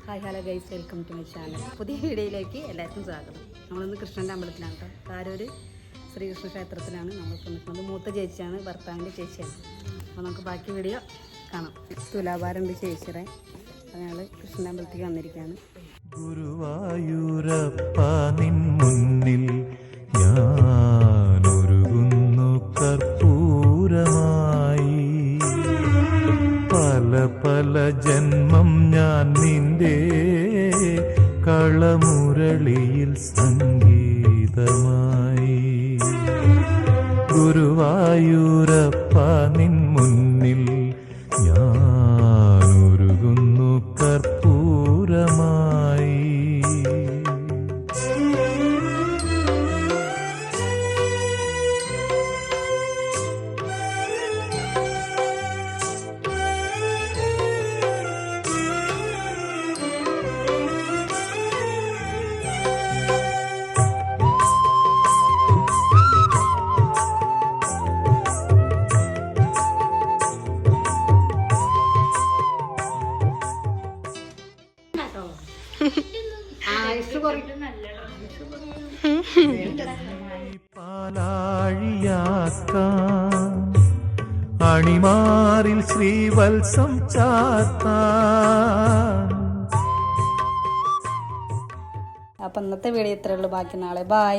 Hi hello guys, welcome to my channel. പുതിയ വീഡിയോയിലേക്ക് എല്ലാവർക്കും സ്വാഗതം. നമ്മളിന്ന് കൃഷ്ണൻ്റെ അമ്പലത്തിലാണ് കേട്ടോ. കാരൂർ ശ്രീകൃഷ്ണ ക്ഷേത്രത്തിലാണ് നമ്മളിപ്പോൾ നിൽക്കുന്നത്. മൂത്ത ചേച്ചിയാണ്, ഭർത്താവിൻ്റെ ചേച്ചിയാണ്. അപ്പോൾ നമുക്ക് ബാക്കി വീഡിയോ കാണാം. തുലാഭാരമുണ്ട് ചേച്ചിയുടെ. ഞങ്ങൾ കൃഷ്ണൻ്റെ അമ്പലത്തേക്ക് വന്നിരിക്കുകയാണ്. ഗുരുവായൂരപ്പ നിൻ മുന്നിൽ ഞാനൊരുകുന്നു കർപ്പൂരമായി. പല പല ജന്മം ഞാൻ നിന്റെ കളമുരളിയിൽ സംഗീതമായി. ഗുരുവായൂരപ്പ നിൻ മുന്നിൽ ഞാനൊരുകുന്നു കർപ്പൂരമായി. പാലാഴിയാക്കാൻ അണിമാറിൽ ശ്രീവത്സം ചാർത്താൻ. അപ്പം ഇന്നത്തെ വീഡിയോ ഇത്രയേ ഉള്ളൂ. ബാക്കി നാളെ ബായ്.